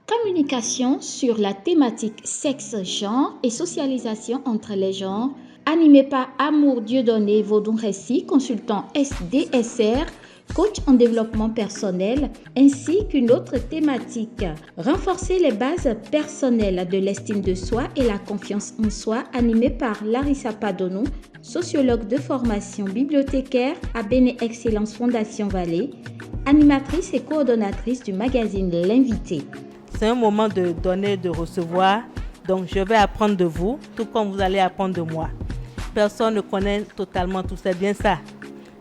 Communication sur la thématique sexe, genre et socialisation entre les genres, animé par Amour Dieudonné Vaudon Récy, consultant SDSR, coach en développement personnel, ainsi qu'une autre thématique, renforcer les bases personnelles de l'estime de soi et la confiance en soi, animé par Larissa Padonou, sociologue de formation, bibliothécaire à Béné Excellence Fondation Vallée, animatrice et coordonnatrice du magazine L'Invité. C'est un moment de donner, de recevoir, donc je vais apprendre de vous, tout comme vous allez apprendre de moi. Personne ne connaît totalement tout, c'est bien ça.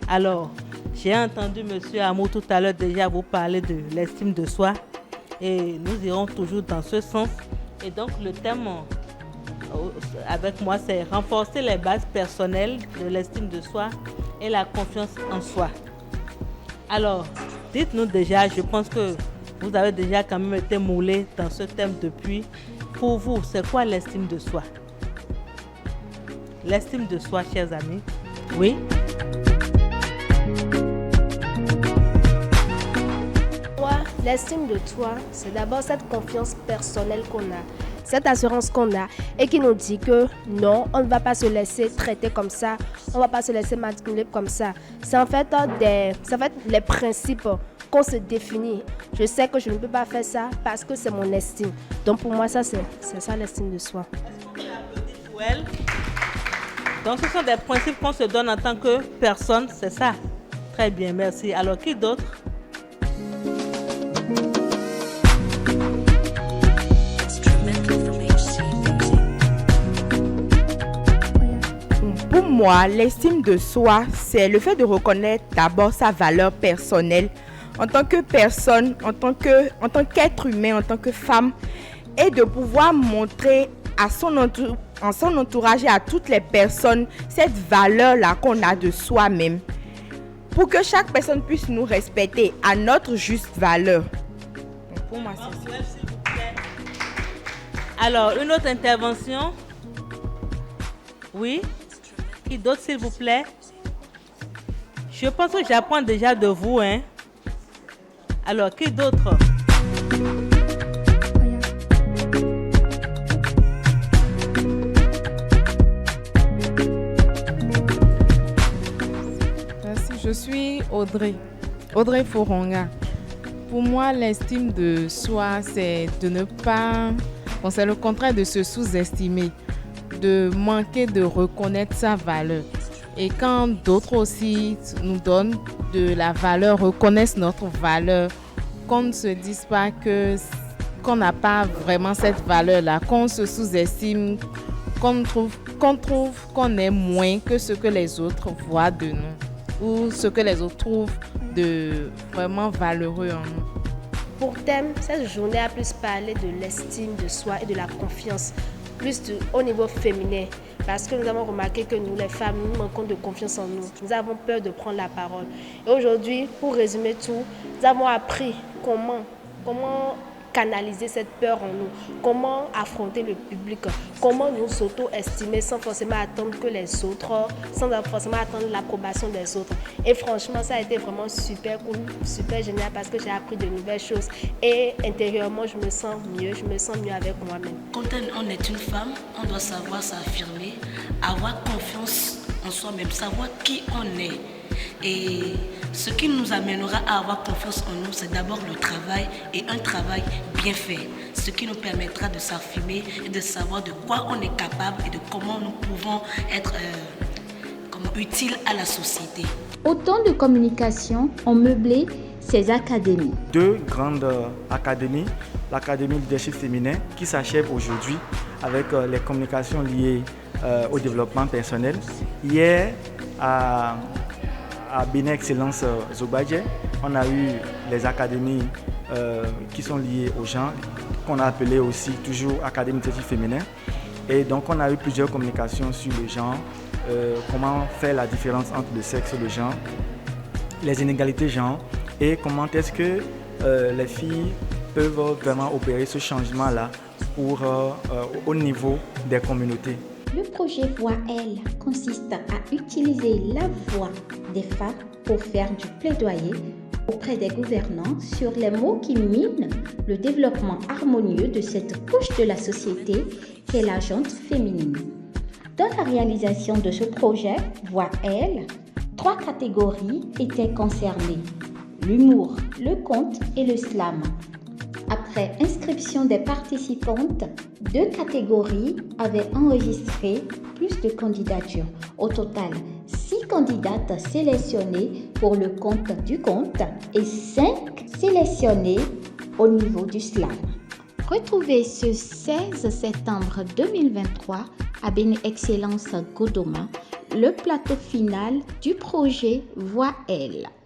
Alors, j'ai entendu M. Amour tout à l'heure déjà vous parler de l'estime de soi et nous irons toujours dans ce sens. Et donc le thème avec moi, c'est renforcer les bases personnelles de l'estime de soi et la confiance en soi. Alors, dites-nous déjà, je pense que vous avez déjà quand même été moulé dans ce thème depuis. Pour vous, c'est quoi l'estime de soi? L'estime de soi, chers amis. Oui? L'estime de toi, c'est d'abord cette confiance personnelle qu'on a, cette assurance qu'on a et qui nous dit que non, on ne va pas se laisser traiter comme ça, on ne va pas se laisser manipuler comme ça. C'est en fait les principes qu'on se définit. Je sais que je ne peux pas faire ça parce que c'est mon estime. Donc pour moi, ça c'est ça l'estime de soi. Pour elle. Donc ce sont des principes qu'on se donne en tant que personne, c'est ça? Très bien, merci. Alors qui d'autre? Pour moi, l'estime de soi, c'est le fait de reconnaître d'abord sa valeur personnelle en tant que personne, en tant qu'être humain, en tant que femme, et de pouvoir montrer en son entourage et à toutes les personnes cette valeur-là qu'on a de soi-même, pour que chaque personne puisse nous respecter à notre juste valeur. Donc pour moi, c'est ça. Alors, une autre intervention? Oui? Qui d'autre, s'il vous plaît? Je pense que j'apprends déjà de vous, hein? Alors, qui d'autre? Merci, je suis Audrey Foronga. Pour moi, l'estime de soi, c'est de ne pas... Bon, c'est le contraire de se sous-estimer, de manquer de reconnaître sa valeur. Et quand d'autres aussi nous donnent de la valeur, reconnaissent notre valeur, qu'on ne se dise pas qu'on n'a pas vraiment cette valeur-là, qu'on se sous-estime, qu'on trouve qu'on est moins que ce que les autres voient de nous ou ce que les autres trouvent de vraiment valeureux en nous. Pour thème, cette journée a plus parlé de l'estime de soi et de la confiance, au niveau féminin. Parce que nous avons remarqué que nous, les femmes, nous manquons de confiance en nous. Nous avons peur de prendre la parole. Et aujourd'hui, pour résumer tout, nous avons appris comment canaliser cette peur en nous, comment affronter le public, comment nous s'auto-estimer sans forcément attendre que les autres, sans forcément attendre l'approbation des autres. Et franchement, ça a été vraiment super cool, super génial parce que j'ai appris de nouvelles choses. Et intérieurement, je me sens mieux avec moi-même. Quand on est une femme, on doit savoir s'affirmer, avoir confiance en soi-même, savoir qui on est. Et ce qui nous amènera à avoir confiance en nous, c'est d'abord le travail et un travail bien fait. Ce qui nous permettra de s'affirmer et de savoir de quoi on est capable et de comment nous pouvons être utiles à la société. Autant de communications ont meublé ces académies. 2 grandes académies, l'académie leadership féminin qui s'achève aujourd'hui avec les communications liées au développement personnel. Hier, à Bénin Excellence Zobadje, on a eu les académies qui sont liées aux gens, qu'on a appelées aussi toujours Académie leadership féminin. Et donc on a eu plusieurs communications sur le genre, comment faire la différence entre le sexe et le genre, les inégalités genre et comment est-ce que les filles peuvent vraiment opérer ce changement-là au niveau des communautés. Le projet Voix Elle consiste à utiliser la voix des femmes pour faire du plaidoyer auprès des gouvernants sur les mots qui minent le développement harmonieux de cette couche de la société qu'est la gente féminine. Dans la réalisation de ce projet, Voix Elle, 3 catégories étaient concernées: l'humour, le conte et le slam. Après inscription des participantes, 2 catégories avaient enregistré plus de candidatures. Au total, 6 candidates sélectionnées pour le conte du conte et 5 sélectionnées au niveau du slam. Retrouvez ce 16 septembre 2023 à Béné Excellence Godoma le plateau final du projet Voix Elle.